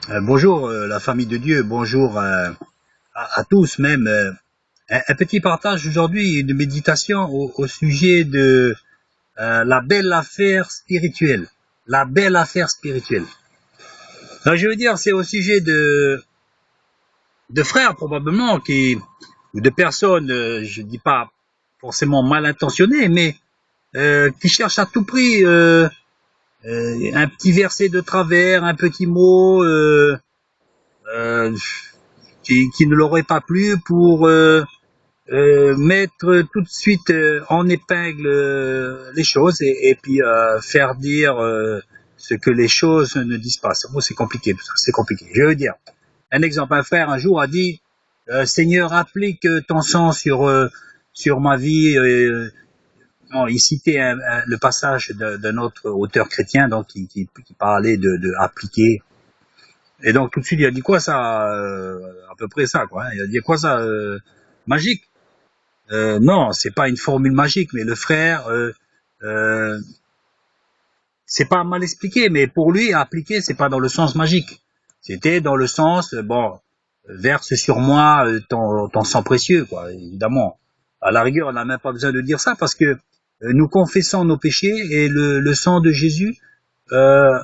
Bonjour la famille de Dieu, bonjour à tous même. Un petit partage aujourd'hui de méditation au sujet de la belle affaire spirituelle. La belle affaire spirituelle. Alors, je veux dire, c'est au sujet de frères probablement ou de personnes, je dis pas forcément mal intentionnées, mais qui cherchent à tout prix un petit verset de travers, un petit mot. Euh, qui ne l'aurait pas plu pour mettre tout de suite en épingle les choses et puis faire dire ce que les choses ne disent pas. Bon, c'est compliqué, tout ça, c'est compliqué. Je veux dire, un exemple, un frère un jour a dit Seigneur, applique ton sang sur ma vie. Non, il citait le passage d'un autre auteur chrétien donc qui parlait de appliquer. Et donc tout de suite il a dit quoi ça à peu près ça quoi. Hein. Il a dit quoi ça magique non, c'est pas une formule magique, mais le frère euh, c'est pas mal expliqué, mais pour lui appliquer c'est pas dans le sens magique. C'était dans le sens bon verse sur moi ton sang précieux quoi. Évidemment, à la rigueur on n'a même pas besoin de dire ça parce que nous confessons nos péchés et le sang de Jésus euh,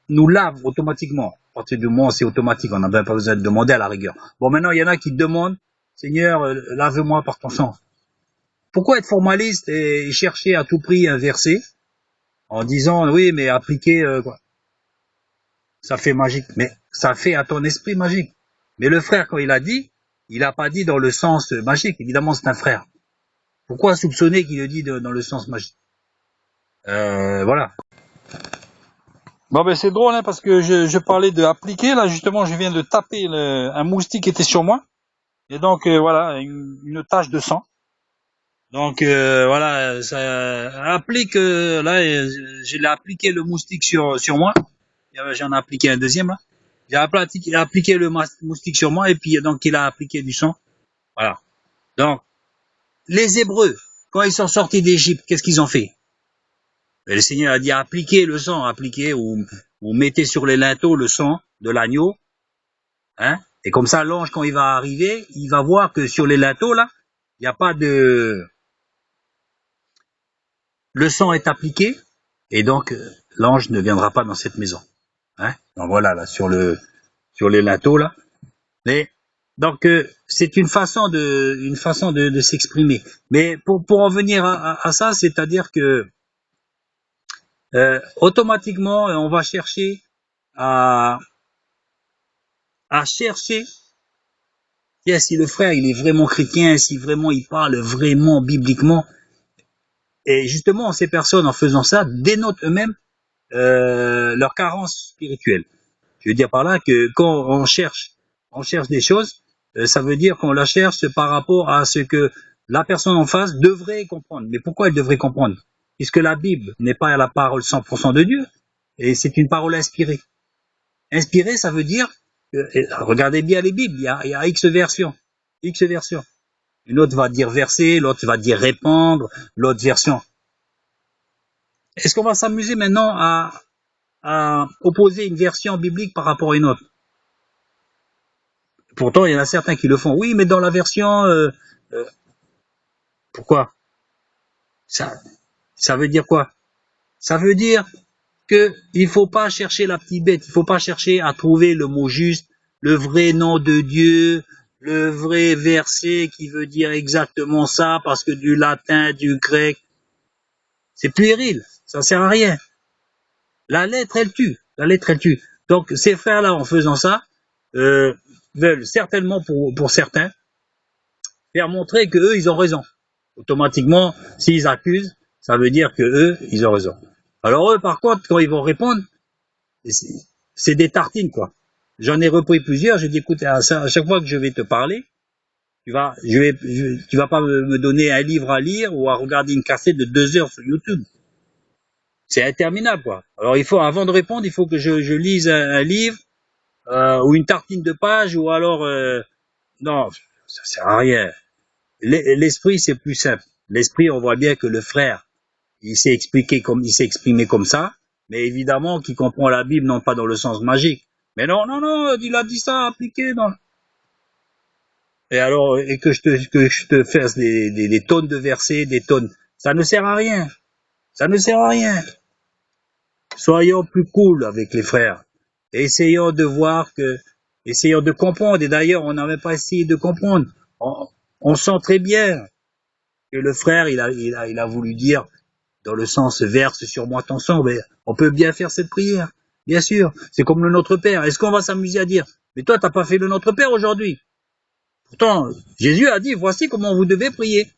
nous lave automatiquement. À partir du moment où c'est automatique, on n'a même pas besoin de demander à la rigueur. Bon, maintenant, il y en a qui demandent, Seigneur, lave-moi par ton sang. Pourquoi être formaliste et chercher à tout prix un verset en disant, oui, mais appliquer, quoi. Ça fait magique. Mais ça fait à ton esprit magique. Mais le frère, quand il a dit, il n'a pas dit dans le sens magique. Évidemment, c'est un frère. Pourquoi soupçonner qu'il le dit dans le sens magique voilà. Bon ben c'est drôle hein, parce que je parlais de appliquer, là justement je viens de taper un moustique qui était sur moi, et donc voilà, une tache de sang. Donc voilà, ça applique, là je l'ai appliqué le moustique sur moi, j'en ai appliqué un deuxième là. J'ai appliqué le moustique sur moi et puis donc il a appliqué du sang. Voilà. Donc les Hébreux, quand ils sont sortis d'Égypte, qu'est-ce qu'ils ont fait? Et le Seigneur a dit appliquez le sang, appliquez ou mettez sur les linteaux le sang de l'agneau, hein. Et comme ça, l'ange, quand il va arriver, il va voir que sur les linteaux, là, il n'y a pas de... Le sang est appliqué, et donc l'ange ne viendra pas dans cette maison. Hein. Donc voilà, là, sur les linteaux, là. Mais, donc, c'est une façon de s'exprimer. Mais pour en venir à ça, c'est-à-dire que automatiquement, on va chercher à, à chercher si le frère il est vraiment chrétien, si vraiment il parle vraiment bibliquement. Et justement, ces personnes, en faisant ça, dénotent eux-mêmes leur carence spirituelle. Je veux dire par là que quand on cherche des choses, ça veut dire qu'on la cherche par rapport à ce que la personne en face devrait comprendre. Mais pourquoi elle devrait comprendre? Puisque la Bible n'est pas la parole 100% de Dieu, et c'est une parole inspirée. Inspirée, ça veut dire, regardez bien les Bibles, il y a X versions. X versions. Une autre va dire verser, l'autre va dire répandre, l'autre version. Est-ce qu'on va s'amuser maintenant à opposer une version biblique par rapport à une autre? Pourtant, il y en a certains qui le font. Oui, mais dans la version... pourquoi ça veut dire quoi? Ça veut dire que il faut pas chercher la petite bête, il faut pas chercher à trouver le mot juste, le vrai nom de Dieu, le vrai verset qui veut dire exactement ça, parce que du latin, du grec, c'est puéril, ça sert à rien. La lettre, elle tue. La lettre, elle tue. Donc, ces frères-là, en faisant ça, veulent certainement, pour certains, faire montrer que eux, ils ont raison. Automatiquement, s'ils accusent, ça veut dire que eux, ils ont raison. Alors eux, par contre, quand ils vont répondre, c'est des tartines, quoi. J'en ai repris plusieurs. J'ai dit, écoute, à chaque fois que je vais te parler, tu vas pas me donner un livre à lire ou à regarder une cassette de 2 heures sur YouTube. C'est interminable, quoi. Alors il faut, avant de répondre, il faut que je lise un livre ou une tartine de page ou alors non, ça sert à rien. L'esprit c'est plus simple. L'esprit, on voit bien que le frère, il s'est exprimé comme ça, mais évidemment qu'il comprend la Bible non pas dans le sens magique, Mais non, non, non, il a dit ça, appliqué dans... Et alors, et que je te fasse des tonnes de versets, des tonnes, ça ne sert à rien. Ça ne sert à rien. Soyons plus cool avec les frères. Essayons de voir que, essayons de comprendre. Et d'ailleurs, on n'a même pas essayé de comprendre. On sent très bien que le frère, il a voulu dire, dans le sens verse sur moi ton sang, mais on peut bien faire cette prière. Bien sûr. C'est comme le Notre Père. Est-ce qu'on va s'amuser à dire, mais toi, t'as pas fait le Notre Père aujourd'hui? Pourtant, Jésus a dit, voici comment vous devez prier.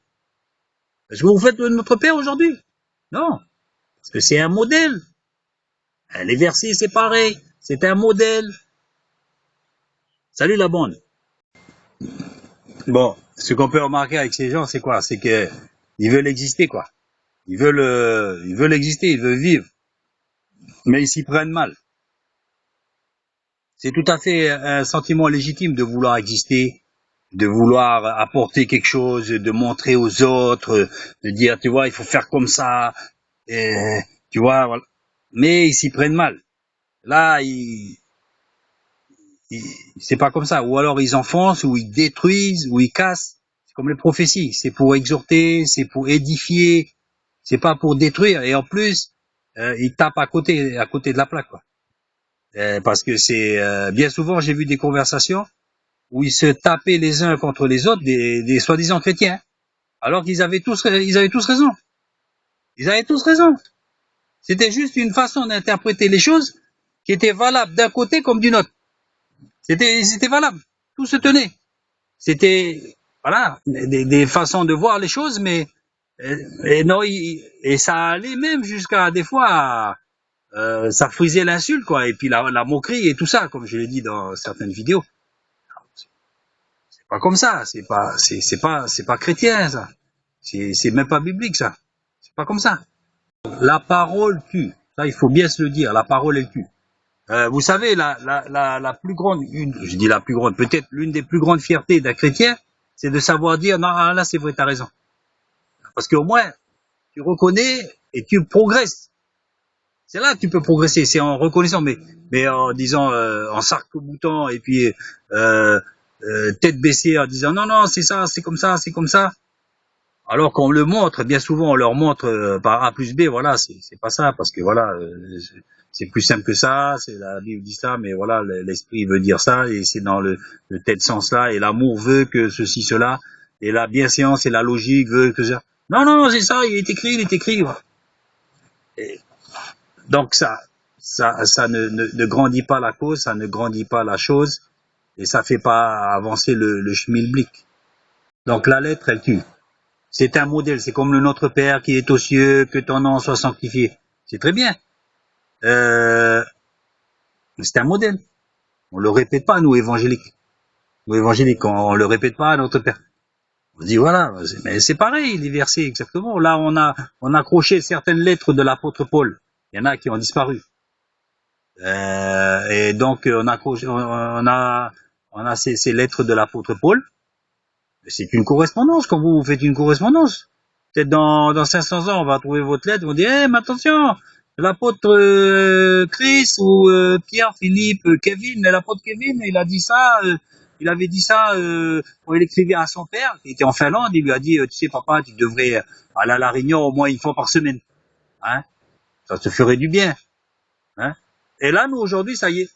Est-ce que vous faites le Notre Père aujourd'hui? Non. Parce que c'est un modèle. Les versets, c'est pareil. C'est un modèle. Salut la bande. Bon, ce qu'on peut remarquer avec ces gens, c'est quoi? C'est que ils veulent exister, quoi. Ils veulent exister, ils veulent vivre. Mais ils s'y prennent mal. C'est tout à fait un sentiment légitime de vouloir exister, de vouloir apporter quelque chose, de montrer aux autres, de dire, tu vois, il faut faire comme ça, et, tu vois, voilà. Mais ils s'y prennent mal. Là, c'est pas comme ça. Ou alors ils enfoncent, ou ils détruisent, ou ils cassent. C'est comme les prophéties. C'est pour exhorter, c'est pour édifier, c'est pas pour détruire. Et en plus, ils tapent à côté de la plaque, quoi. Parce que c'est bien souvent, j'ai vu des conversations où ils se tapaient les uns contre les autres, des soi-disant chrétiens, alors qu'ils avaient tous raison. Ils avaient tous raison. C'était juste une façon d'interpréter les choses qui était valable d'un côté comme d'une autre. C'était valable. Tout se tenait. C'était, voilà, des façons de voir les choses, mais, et non, et ça allait même jusqu'à, des fois, ça frisait l'insulte, quoi, et puis la moquerie et tout ça, comme je l'ai dit dans certaines vidéos. C'est pas comme ça, c'est pas chrétien, ça. C'est même pas biblique, ça. C'est pas comme ça. La parole tue. Ça, il faut bien se le dire. La parole, elle tue. Vous savez, la plus grande, je dis la plus grande, peut-être l'une des plus grandes fiertés d'un chrétien, c'est de savoir dire, non, là, c'est vrai, t'as raison. Parce qu'au moins, tu reconnais et tu progresses. C'est là que tu peux progresser, c'est en reconnaissant, mais en disant, en s'arc-boutant et puis tête baissée en disant, non, non, c'est ça, c'est comme ça, c'est comme ça. Alors qu'on le montre, bien souvent on leur montre par A plus B, voilà, c'est pas ça, parce que voilà, c'est plus simple que ça, c'est la Bible dit ça, mais voilà, l'esprit veut dire ça, et c'est dans le tel sens-là, et l'amour veut que ceci, cela, et la bienséance et la logique veut que ça. Non, non, c'est ça, il est écrit, voilà. Et donc ça ne grandit pas la cause, ça ne grandit pas la chose, et ça fait pas avancer le schmilblick. Donc la lettre, elle tue. C'est un modèle, c'est comme le Notre Père qui est aux cieux, que ton nom soit sanctifié. C'est très bien. C'est un modèle. On le répète pas, nous, évangéliques. Nous, évangéliques, on le répète pas à Notre Père. On dit, voilà, mais c'est pareil, les versets, exactement. Là, on a accroché certaines lettres de l'apôtre Paul. Il y en a qui ont disparu. Et donc, on a ces lettres de l'apôtre Paul. C'est une correspondance, quand vous faites une correspondance. Peut-être dans 500 ans, on va trouver votre lettre, on va dire, mais attention, l'apôtre Chris ou Pierre, Philippe, Kevin, l'apôtre Kevin, il a dit ça, il avait dit ça quand il écrivait à son père, qui était en Finlande, il lui a dit, tu sais papa, tu devrais aller à la Réunion au moins une fois par semaine. Hein, ça te ferait du bien. Hein. Et là, nous, aujourd'hui, ça y est.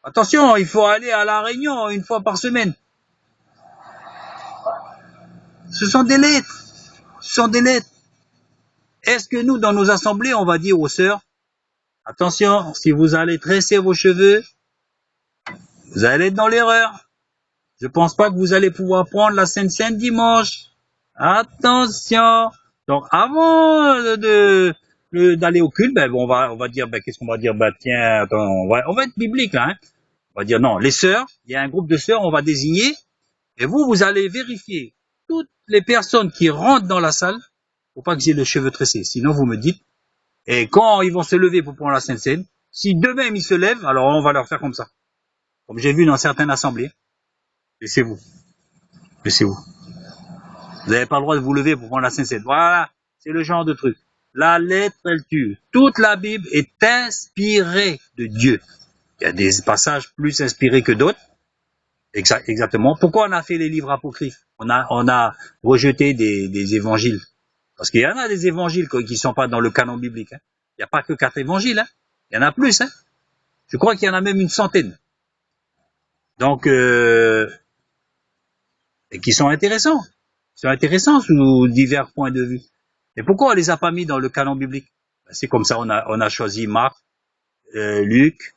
Attention, il faut aller à la Réunion une fois par semaine. Ce sont des lettres. Ce sont des lettres. Est-ce que nous, dans nos assemblées, on va dire aux sœurs, attention, si vous allez tresser vos cheveux, vous allez être dans l'erreur. Je pense pas que vous allez pouvoir prendre la Sainte Seine dimanche. Attention. Donc, avant d'aller au culte, on va dire, qu'est-ce qu'on va dire? Tiens, attends, on va être biblique, là, hein. On va dire, non, les sœurs, il y a un groupe de sœurs, on va désigner, et vous allez vérifier toutes les personnes qui rentrent dans la salle. Faut pas qu'ils aient le cheveu tressé, sinon vous me dites. Et quand ils vont se lever pour prendre la Sainte Seine, si d'eux-mêmes ils se lèvent, alors on va leur faire comme ça. Comme j'ai vu dans certaines assemblées. Laissez-vous. Laissez-vous. Vous n'avez pas le droit de vous lever pour prendre la Sainte Seine. Voilà, c'est le genre de truc. La lettre, elle tue. Toute la Bible est inspirée de Dieu. Il y a des passages plus inspirés que d'autres. Exactement. Pourquoi on a fait les livres apocryphes? On a rejeté des évangiles. Parce qu'il y en a des évangiles qui sont pas dans le canon biblique. Hein. Il n'y a pas que 4 évangiles. Hein. Il y en a plus. Hein. Je crois qu'il y en a même une centaine. Donc, et qui sont intéressants. Ils sont intéressants sous divers points de vue. Et pourquoi on les a pas mis dans le canon biblique? C'est comme ça, on a choisi Marc, Luc,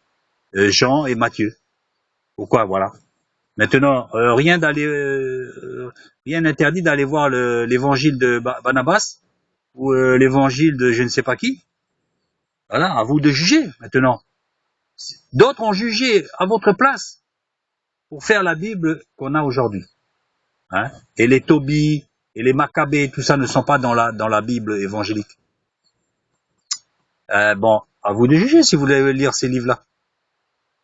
Jean et Matthieu. Pourquoi? Voilà. Maintenant, rien n'interdit d'aller voir l'évangile de Barnabas ou l'évangile de je ne sais pas qui. Voilà, à vous de juger maintenant. D'autres ont jugé à votre place pour faire la Bible qu'on a aujourd'hui. Hein? Et les Tobie et les Maccabées, tout ça ne sont pas dans la Bible évangélique. Bon, à vous de juger si vous voulez lire ces livres-là.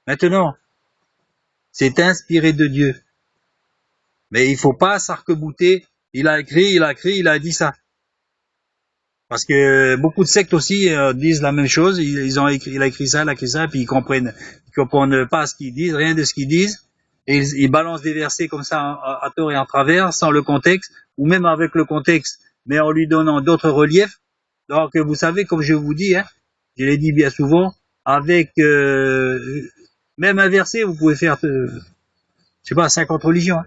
Maintenant, c'est inspiré de Dieu. Mais il faut pas s'arc-bouter. Il a écrit, il a dit ça. Parce que beaucoup de sectes aussi disent la même chose. Il a écrit ça, puis ils comprennent pas ce qu'ils disent, rien de ce qu'ils disent. Et ils balancent des versets comme ça à tort et en travers, sans le contexte, ou même avec le contexte, mais en lui donnant d'autres reliefs. Donc vous savez, comme je vous dis, hein, je l'ai dit bien souvent, avec même un verset, vous pouvez faire, je sais pas, 50 religions. Hein.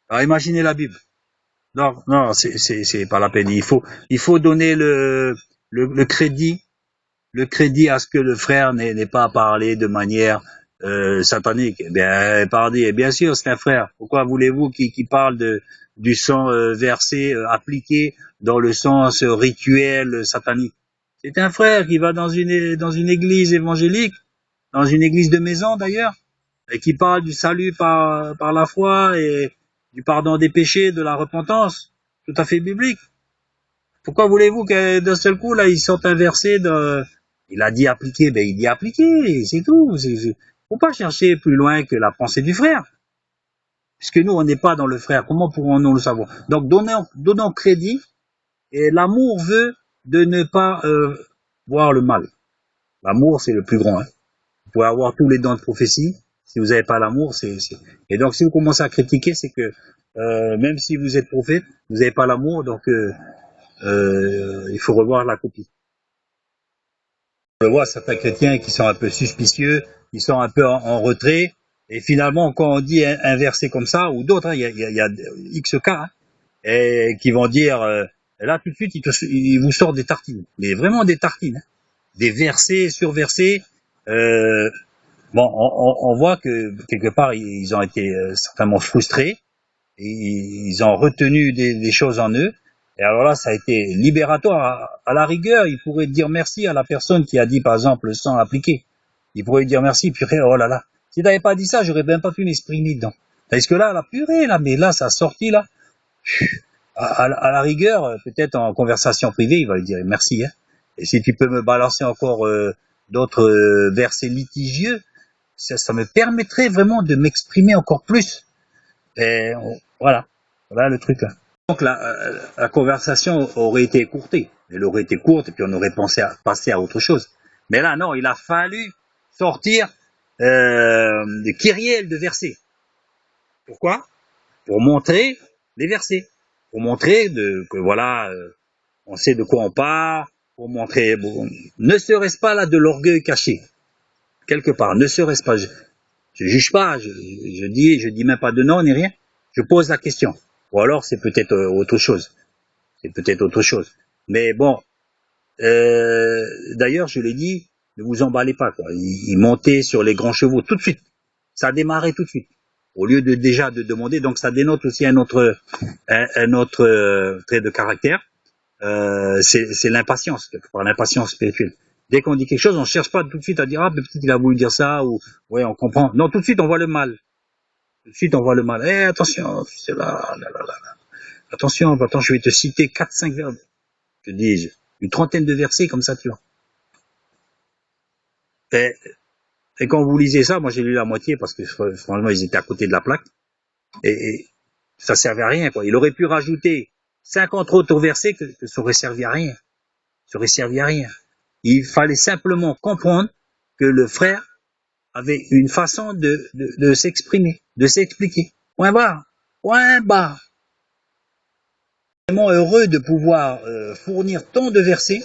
Alors imaginez la Bible. Non, c'est pas la peine. Il faut donner le crédit à ce que le frère n'ait pas parlé de manière satanique. Eh bien, bien sûr, c'est un frère. Pourquoi voulez-vous qu'il parle du sang versé, appliqué dans le sens rituel satanique? C'est un frère qui va dans une église évangélique, dans une église de maison d'ailleurs, et qui parle du salut par la foi et du pardon des péchés, de la repentance, tout à fait biblique. Pourquoi voulez-vous que d'un seul coup, là, il sorte un verset il a dit appliquer, ben il dit appliquer, c'est tout. Faut pas chercher plus loin que la pensée du frère. Puisque nous, on n'est pas dans le frère, comment pourrons-nous le savoir? Donc, donnons crédit, et l'amour veut de ne pas voir le mal. L'amour, c'est le plus grand. Hein. Vous pouvez avoir tous les dons de prophétie, si vous n'avez pas l'amour, Et donc, si vous commencez à critiquer, c'est que même si vous êtes prophète, vous n'avez pas l'amour, donc il faut revoir la copie. Je vois certains chrétiens qui sont un peu suspicieux, qui sont un peu en retrait, et finalement, quand on dit un verset comme ça, ou d'autres, hein, il y a X cas, hein, et qui vont dire, là tout de suite, ils vous sortent des tartines, mais vraiment des tartines, hein, des versets sur versets. Bon, on voit que quelque part ils ont été certainement frustrés, et ils ont retenu des choses en eux. Et alors là, ça a été libératoire. À la rigueur, il pourrait dire merci à la personne qui a dit, par exemple, le sang appliqué. Il pourrait dire merci, purée, oh là là. Si t'avais pas dit ça, j'aurais même pas pu m'exprimer dedans. Parce que là, la purée, là, mais là, ça a sorti, là. À la rigueur, peut-être en conversation privée, il va lui dire merci, hein. Et si tu peux me balancer encore d'autres versets litigieux, ça me permettrait vraiment de m'exprimer encore plus. Et voilà le truc là. Donc la conversation aurait été écourtée. Elle aurait été courte et puis on aurait passé à autre chose. Mais là, non, il a fallu sortir des kyrielles de versets. Pourquoi? Pour montrer les versets. Pour montrer que voilà, on sait de quoi on parle. Pour montrer, bon, ne serait-ce pas là de l'orgueil caché? Quelque part, ne serait-ce pas, je juge pas, je dis même pas de nom ni rien, je pose la question. Ou alors c'est peut-être autre chose. Mais bon, d'ailleurs je l'ai dit, ne vous emballez pas, quoi. Ils montaient sur les grands chevaux tout de suite. Ça a démarré tout de suite. Au lieu de déjà de demander, donc ça dénote aussi un autre trait de caractère. C'est l'impatience, quelque part, l'impatience spirituelle. Dès qu'on dit quelque chose, on cherche pas tout de suite à dire, ah, peut-être il a voulu dire ça, ou, ouais, on comprend. Non, tout de suite, on voit le mal. Attention, c'est là. Attention, attends, je vais te citer 4-5 verbes. Je dis, une trentaine de versets, comme ça, tu vois. Et quand vous lisez ça, moi, j'ai lu la moitié, parce que, franchement, ils étaient à côté de la plaque. Et ça servait à rien, quoi. Il aurait pu rajouter 50 autres versets que ça aurait servi à rien. Ça aurait servi à rien. Il fallait simplement comprendre que le frère avait une façon de s'exprimer, de s'expliquer. Point barre. Point barre. Vraiment heureux de pouvoir fournir tant de versets.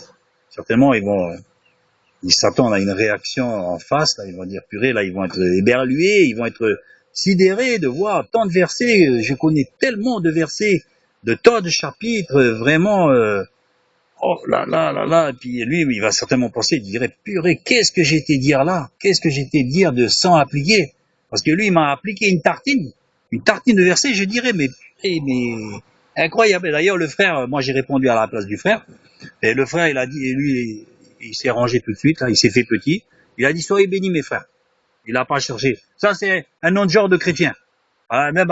Certainement, ils s'attendent à une réaction en face. Là, ils vont dire purée, là, ils vont être éberlués, ils vont être sidérés de voir tant de versets. Je connais tellement de versets, de tant de chapitres, vraiment. Oh là là là là. Et puis lui, il va certainement penser, il dirait purée, qu'est-ce que j'ai été dire là? Qu'est-ce que j'ai été dire de sang appliqué? Parce que lui, il m'a appliqué une tartine de versets, je dirais, mais incroyable. D'ailleurs, le frère, moi j'ai répondu à la place du frère, et le frère, il a dit, et lui, il s'est rangé tout de suite, là, il s'est fait petit. Il a dit, soyez bénis mes frères. Il n'a pas cherché. Ça, c'est un autre genre de chrétien. Même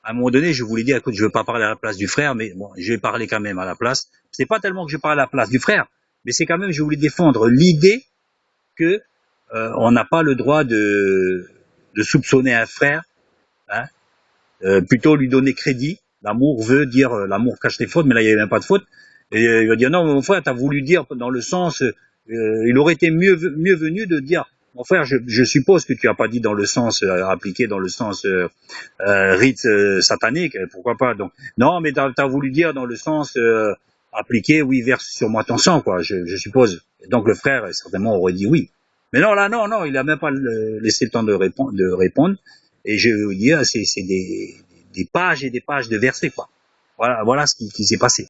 à un moment donné, je voulais dire, écoute, je veux pas parler à la place du frère, mais bon, je vais parler quand même à la place. C'est pas tellement que je parle à la place du frère, mais c'est quand même, je voulais défendre l'idée que on n'a pas le droit de soupçonner un frère, hein, plutôt lui donner crédit. L'amour veut dire, l'amour cache les fautes, mais là il n'y avait même pas de faute. Et il va dire non, mon frère, t'as voulu dire dans le sens, il aurait été mieux venu de dire, mon frère, je suppose que tu as pas dit dans le sens appliqué dans le sens rite satanique, pourquoi pas. Donc non, mais t'as voulu dire dans le sens appliqué, oui, verse sur moi ton sang, quoi, je suppose. Et donc le frère certainement aurait dit oui. Mais non, là non, il a même pas laissé le temps de répondre. Et je veux dire, c'est des pages et des pages de versets, quoi. Voilà ce qui s'est passé.